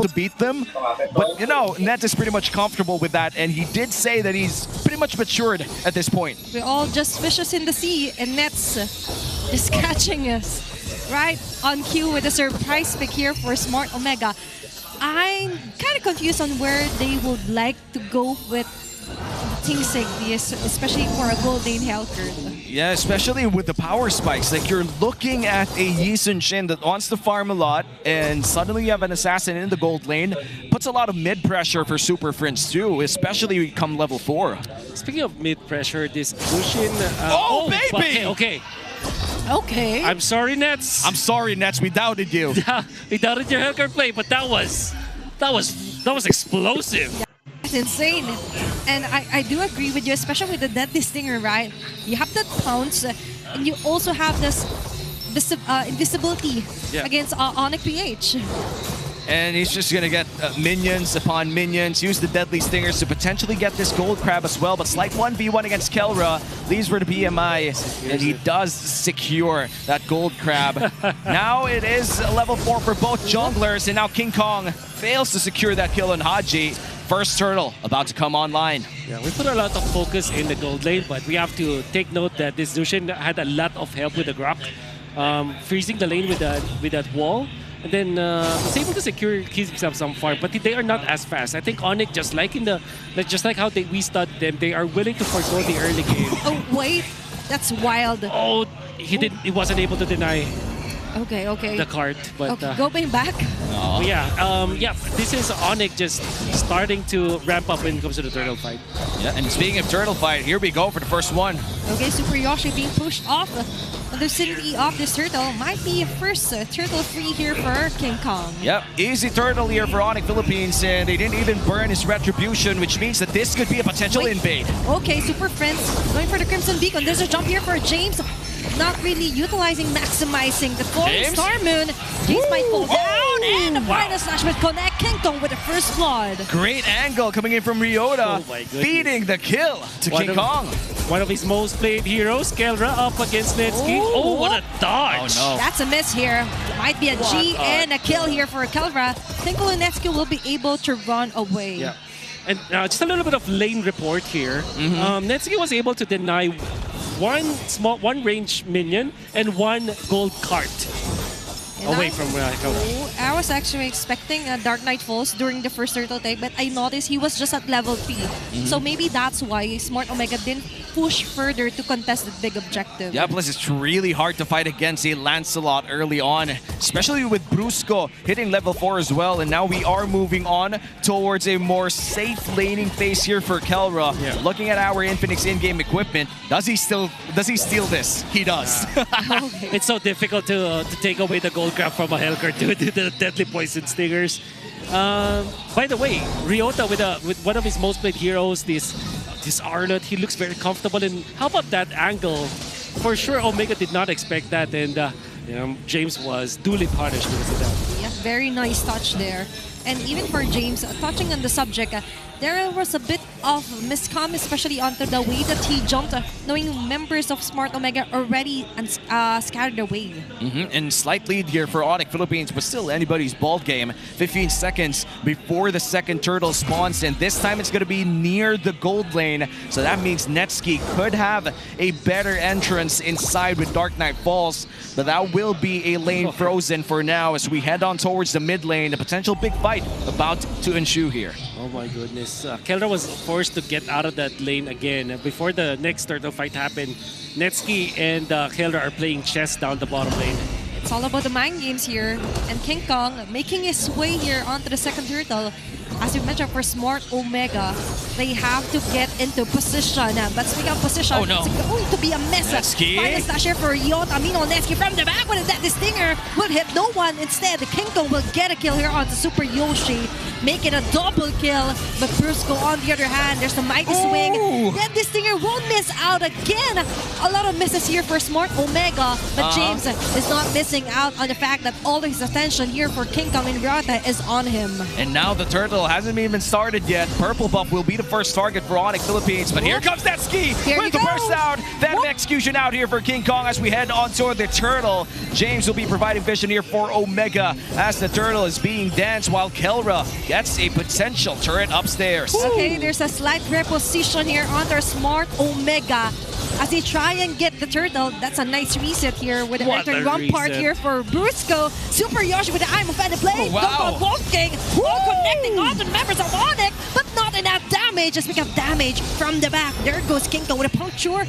to beat them. But, you know, Net is pretty much comfortable with that, and he did say that he's pretty much matured at this point. We're all just fishes in the sea, and Nets is catching us right on cue with a surprise pick here for Smart Omega. I'm kind of confused on where they would like to go with Tingsig, especially for a gold lane Helker. Yeah, especially with the power spikes. Like, you're looking at a Yi Sun-shin that wants to farm a lot, and suddenly you have an assassin in the gold lane. Puts a lot of mid pressure for Super Friends too, especially come level 4. Speaking of mid pressure, this Lucian. Baby! Okay. I'm sorry, Nets. I'm sorry, Nets. We doubted you. We doubted your Helker play, but that was explosive. Yeah, that's insane. And I do agree with you, especially with the Deadly Stinger, right? You have that pounce, and you also have this invisibility against ONIC PH. And he's just going to get minions upon minions, use the Deadly Stingers to potentially get this gold crab as well. But slight 1v1 against Kelra, leaves for the BMI, and he does secure that gold crab. Now it is level 4 for both junglers, and now King Kong fails to secure that kill on Haji. First turtle about to come online. Yeah, we put a lot of focus in the gold lane, but we have to take note that this Lucian had a lot of help with the Grok, freezing the lane with that wall. And then was able to secure himself some farm, but they are not as fast. I think ONIC, just like how we studied them, they are willing to forgo the early game. Oh wait, that's wild. Oh, he wasn't able to deny. Okay. The cart, but going back. Yeah. This is ONIC just starting to ramp up when it comes to the turtle fight. Yeah, and speaking of turtle fight, here we go for the first one. Okay, Super Yoshi being pushed off the vicinity of this turtle. Might be a first turtle free here for King Kong. Yep, easy turtle here for ONIC Philippines, and they didn't even burn his retribution, which means that this could be a potential invade. Okay, Super Friends going for the Crimson Beacon. There's a jump here for James. Not really maximizing the falling Star Moon. James might fall down, and the final slash will connect King Kong with the first blood. Great angle coming in from Ryota, feeding the kill to King Kong. One of his most played heroes, Kelra, up against Netsky. Oh, what a dodge! Oh, no. That's a miss here. Might be a G and a kill here for Kelra. Thankfully, Netsky will be able to run away. Yeah. And just a little bit of lane report here. Netsky was able to deny one range minion and one gold cart away from Kelra. I was actually expecting a Dark Knight Falls during the first turtle take, but I noticed he was just at level 3. So maybe that's why Smart Omega didn't push further to contest the big objective. Yeah, plus it's really hard to fight against a Lancelot early on, especially with Brusco hitting level 4 as well. And now we are moving on towards a more safe laning phase here for Kelra. Yeah. Looking at our Infinix in-game equipment, does he steal this? He does. It's so difficult to take away the gold crab from a Helker due to the deadly poison stingers. By the way, Ryota with one of his most played heroes, this Arnott, he looks very comfortable. And how about that angle? For sure, Omega did not expect that, and James was duly punished because of that. Yeah, very nice touch there. And even for James, touching on the subject, there was a bit of miscom, especially onto the way that he jumped, knowing members of Smart Omega already scattered away. And slight lead here for ONIC Philippines, but still anybody's ball game. 15 seconds before the second turtle spawns, and this time it's going to be near the gold lane. So that means Netsky could have a better entrance inside with Dark Knight Falls, but that will be a lane frozen for now as we head on towards the mid lane. A potential big fight about to ensue here. Oh my goodness. Kelra was forced to get out of that lane again. Before the next turtle fight happened, Netsky and Kelra are playing chess down the bottom lane. It's all about the mind games here. And King Kong making his way here onto the second turtle. As you mentioned, for Smart Omega, they have to get into position. But speaking of position, it's going to be a mess. Final slash here for Ryota. Netsky from the back with that stinger will hit no one. Instead, King Kong will get a kill here onto Super Yoshi, making a double kill. But Brusco, on the other hand, there's the mighty swing. Then this stinger won't miss out again. A lot of misses here for Smart Omega, but James is not missing. missing out on the fact that all of his attention here for King Kong and Ryota is on him. And now the turtle hasn't even started yet. Purple buff will be the first target for ONIC Philippines, but here comes that ski with the burst out. That execution out here for King Kong as we head onto the turtle. James will be providing vision here for Omega as the turtle is being danced while Kelra gets a potential turret upstairs. Okay, there's a slight reposition here on their smart Omega as they try and get the turtle. That's a nice reset here with the return one part here for Brusco. Super Yoshi with the eye of the blade. Double walking, all connecting all the members of ONIC, but not enough damage as we have damage from the back. There goes King Kong with a puncture.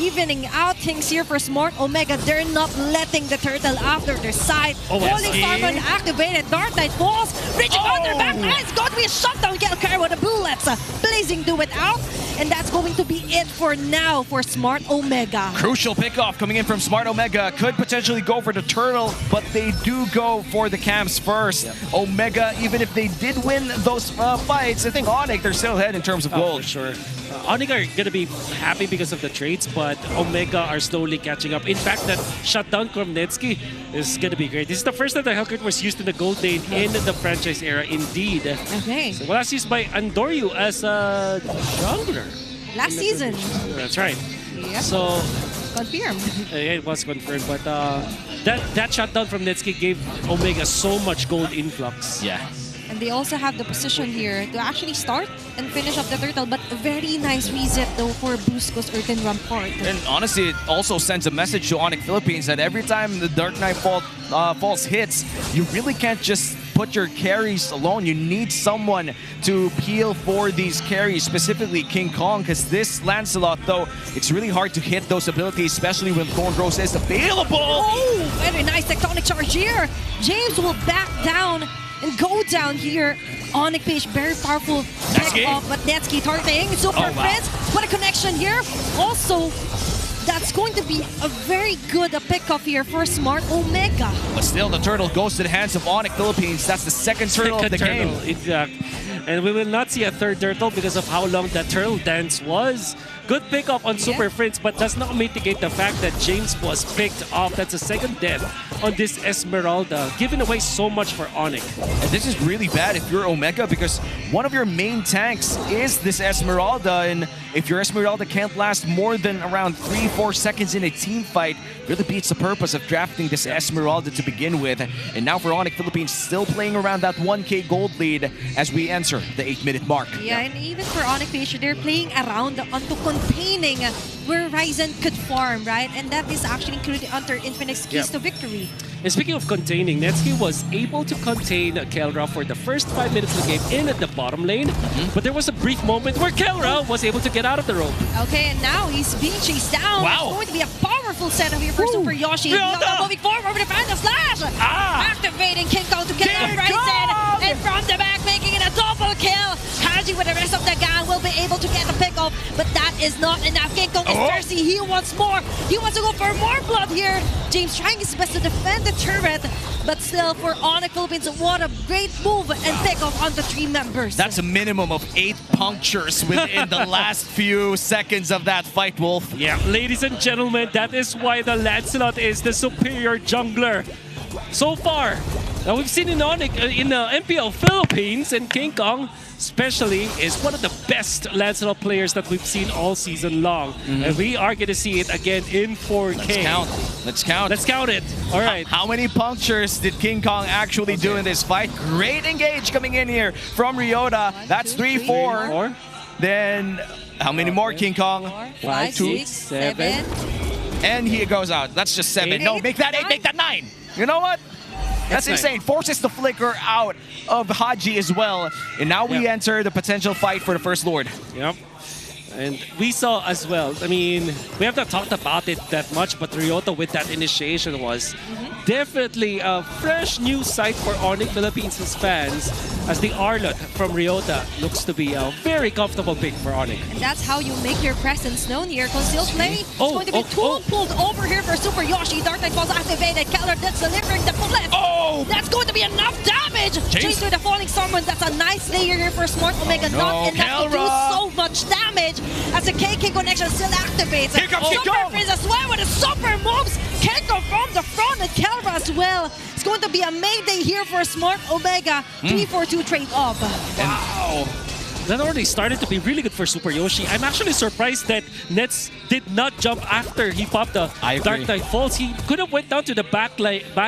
Evening out things here for Smart Omega. They're not letting the turtle after their side. Falling Starman activated. Dark Knight falls. Reaching on their back line. It's going to be a shutdown. Kelcar with the bullets. Blazing do it out. And that's going to be it for now for Smart Omega. Crucial pickoff coming in from Smart Omega. Could potentially go for the turtle, but they do go for the camps first. Omega, even if they did win those fights, I think ONIC, they're still ahead in terms of gold. For sure. ONIC are going to be happy because of the trades, but Omega are slowly catching up. In fact, that shutdown from Netsky is going to be great. This is the first time the Hellcat was used in the gold lane in the franchise era, indeed. Okay. So, well, that's used by Andoryu as a jungler. Last season. That's right. Yep. So, confirmed. It was confirmed, but that shutdown from Netsky gave Omega so much gold influx. Yeah. And they also have the position here to actually start and finish up the turtle, but a very nice reset though for Brusco's Earthen Rampart. And honestly, it also sends a message to ONIC Philippines that every time the Dark Knight Falls hits, you really can't just put your carries alone. You need someone to peel for these carries, specifically King Kong, because this Lancelot, though, it's really hard to hit those abilities, especially when Thorn Rose is available. Oh, very nice tectonic charge here. James will back down and go down here. ONIC PH, very powerful pick off, but Netsky targeting. Super Prince, what a connection here. Also, that's going to be a very good pick-off here for Smart Omega. But still, the turtle goes to the hands of ONIC Philippines. That's the second turtle of the game. Exactly. And we will not see a third turtle because of how long that turtle dance was. Good pick-up on Super Prince, but does not mitigate the fact that James was picked off. That's a second death on this Esmeralda, giving away so much for ONIC. And this is really bad if you're Omega, because one of your main tanks is this Esmeralda, and if your Esmeralda can't last more than around 3-4 seconds in a team fight, really beats the purpose of drafting this Esmeralda to begin with. And now for ONIC Philippines, still playing around that 1K gold lead as we enter the 8-minute mark. Yeah, and even for ONIC PH, they're playing around onto containing where Ryzen could farm, right? And that is actually included under Infinite's keys to victory. And speaking of containing, Netsky was able to contain Kelra for the first 5 minutes of the game in at the bottom lane. But there was a brief moment where Kelra was able to get out of the rope. Okay, and now he's being chased down. Wow. It's going to be a powerful setup here for Super Yoshi. Ryota moving forward over the Phantom Slash. Activating King Kong to get out Ryzen. And from the back, making it a double kill. Kaji with the rest of the gang will be able to get the pick off, but that is not enough. King Kong is thirsty. He wants more. He wants to go for more blood here. James trying his best to defend the turret, but still for ONIC Philippines, what a great move and pick off on the 3 members. That's a minimum of 8 punctures within the last few seconds of that fight, Wolf. Yeah, ladies and gentlemen, that is why the Lancelot is the superior jungler. So far, now we've seen in ONIC, in MPL Philippines, and King Kong especially is one of the best Lancelot players that we've seen all season long. And we are going to see it again in 4K. Let's count. Let's count it. All right. How many punctures did King Kong actually do in this fight? Great engage coming in here from Ryota. That's 3, 4. Then how many more, King Kong? 5, 6, 7. And he goes out. That's just 7. No, make that 8, make that 9. You know what? That's insane. Forces the flicker out of Haji as well. And now we enter the potential fight for the First Lord. Yep. And we saw as well, I mean, we have not talked about it that much, but Ryota with that initiation was definitely a fresh new sight for ONIC Philippines' fans, as the Arlot from Ryota looks to be a very comfortable pick for ONIC. And that's how you make your presence known here. Concealed play is going to be pulled over here for Super Yoshi. Dark Knight Falls activated. Keller that's delivering the bullet. That's going to be enough damage. Chase with the Falling Stormwind. That's a nice layer here for Smart Omega. Not enough to do so much damage as the KK connection still activates. Here comes Super Prince as well with the super moves. King Kong from the front and Kelra as well. It's going to be a mayday here for Smart Omega. 3-4-2 trade off. Wow. That already started to be really good for Super Yoshi. I'm actually surprised that Nets did not jump after he popped the Dark Knight Falls. He could have went down to the back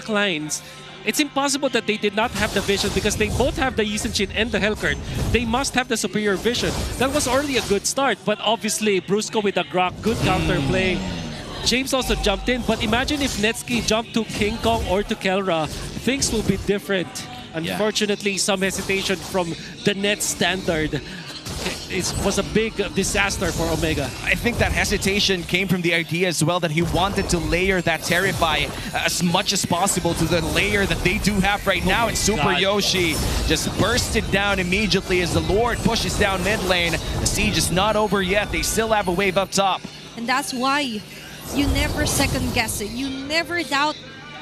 lines. It's impossible that they did not have the vision because they both have the Yisenchin and the Hellcurt. They must have the superior vision. That was already a good start, but obviously Brusco with the Grok, good counterplay. James also jumped in, but imagine if Netsky jumped to King Kong or to Kelra, things will be different. Unfortunately, some hesitation from the Nets standard. It was a big disaster for Omega. I think that hesitation came from the idea as well that he wanted to layer that Terrify as much as possible to the layer that they do have right now. And Super Yoshi just bursted down immediately as the Lord pushes down mid lane. The siege is not over yet. They still have a wave up top. And that's why you never second guess it. You never doubt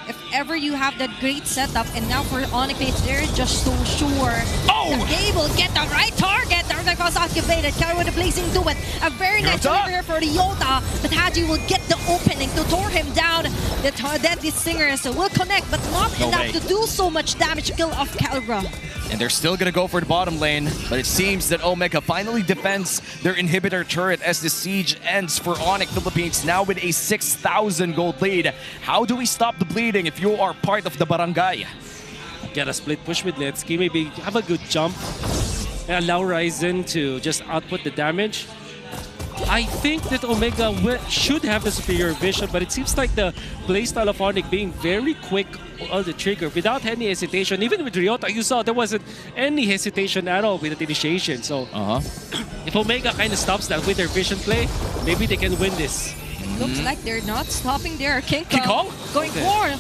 if ever you have that great setup. And now for ONIC PH, they're just so sure that they will get the right target. Dark Cross activated. Carry with the blazing do it. A very nice delivery for the Yota. But Haji will get the opening to tore him down. The Deadly Singers will connect, but not enough to do so much damage to kill off Calibra. And they're still going to go for the bottom lane, but it seems that Omega finally defends their inhibitor turret as the siege ends for ONIC Philippines, now with a 6,000 gold lead. How do we stop the bleeding if you are part of the barangay? Get a split push with Netsky, maybe have a good jump, and allow Ryzen to just output the damage. I think that Omega should have the superior vision, but it seems like the playstyle of ONIC being very quick on the trigger without any hesitation. Even with Ryota, you saw there wasn't any hesitation at all with the initiation. So if Omega kind of stops that with their vision play, maybe they can win this. Looks like they're not stopping there. King Kong going forward.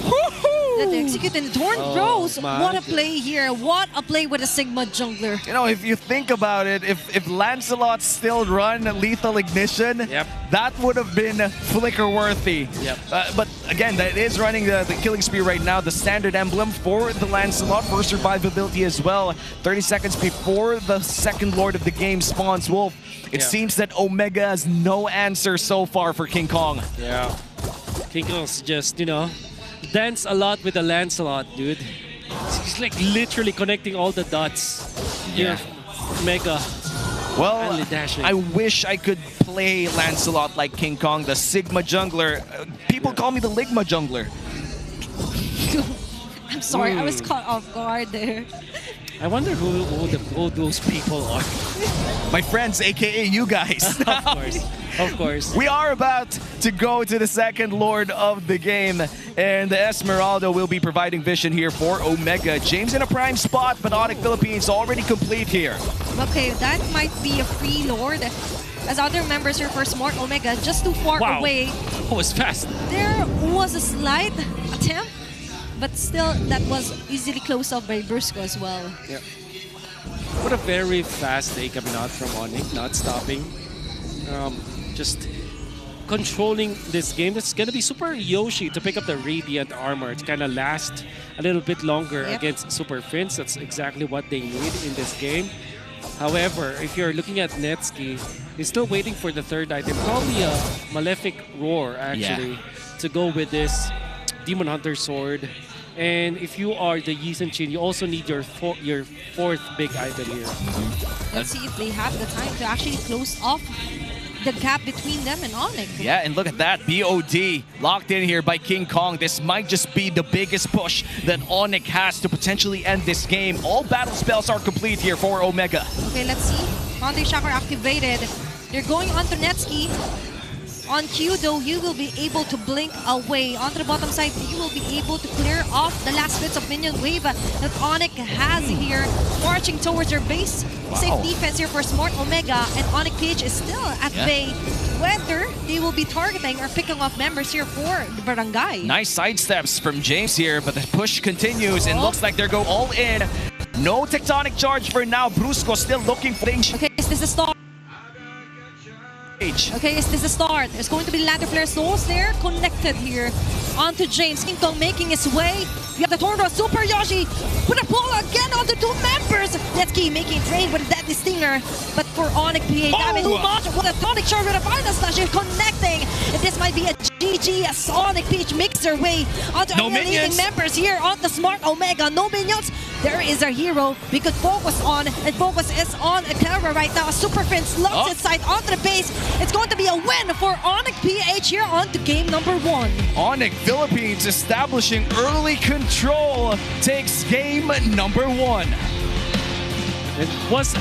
They execute in the Torn Throws. What a play here. What a play with a Sigma jungler. You know, if you think about it, if Lancelot still run Lethal Ignition, that would have been flicker worthy. But again, that is running the killing spree right now. The standard emblem for the Lancelot for survivability as well. 30 seconds before the second Lord of the game spawns Wolf. It seems that Omega has no answer so far for King Kong. Yeah. King Kong's just, you know, dance a lot with the Lancelot, dude. He's like literally connecting all the dots. Omega. Well, I wish I could play Lancelot like King Kong, the Sigma jungler. People call me the Ligma jungler. I'm sorry, I was caught off guard there. I wonder who those people are. My friends, aka you guys. Of course. Of course. We are about to go to the second Lord of the game, and the Esmeralda will be providing vision here for Omega. James in a prime spot, but ONIC Philippines already complete here. Okay, that might be a free Lord. As other members here for Smart Omega, just too far away. That was fast. There was a slight attempt, but still, that was easily closed off by Brusco as well. Yeah. What a very fast take coming out from ONIC, not stopping. Just controlling this game. It's going to be Super Yoshi to pick up the Radiant Armor to kind of last a little bit longer against Super Fins. That's exactly what they need in this game. However, if you're looking at Netsky, he's still waiting for the third item. Probably a Malefic Roar, actually, to go with this Demon Hunter Sword. And if you are the Yisenchin, you also need your fourth big item here. Let's see if they have the time to actually close off the gap between them and ONIC. Yeah, and look at that. BOD locked in here by King Kong. This might just be the biggest push that ONIC has to potentially end this game. All battle spells are complete here for Omega. Okay, let's see. Founding Chakra activated. They're going on to Netsky. On Q, though, you will be able to blink away. Onto the bottom side, you will be able to clear off the last bits of minion wave that ONIC has here, marching towards their base. Safe defense here for Smart Omega, and ONIC PH is still at bay. Whether they will be targeting or picking off members here for the barangay. Nice sidesteps from James here, but the push continues and looks like they go all in. No tectonic charge for now. Brusco still looking for things. Okay, is this a start? Okay, is this a start? There's going to be ladder flare souls there, connected here onto James. King Kong making his way. We have the Tornado Super Yoshi with a pull again onto two members. The Netsky making trade with a deadly stinger, but for ONIC PH, damage too much. What a Sonic shot with a final slash connecting. And this might be a GG as ONIC PH makes their way onto leading members here on the Smart Omega. No minions. There is a hero we could focus on, and focus is on Clara right now. Super Fin slugs inside onto the base. It's going to be a win for ONIC PH here on to game number 1. ONIC Philippines establishing early control takes game number 1. It was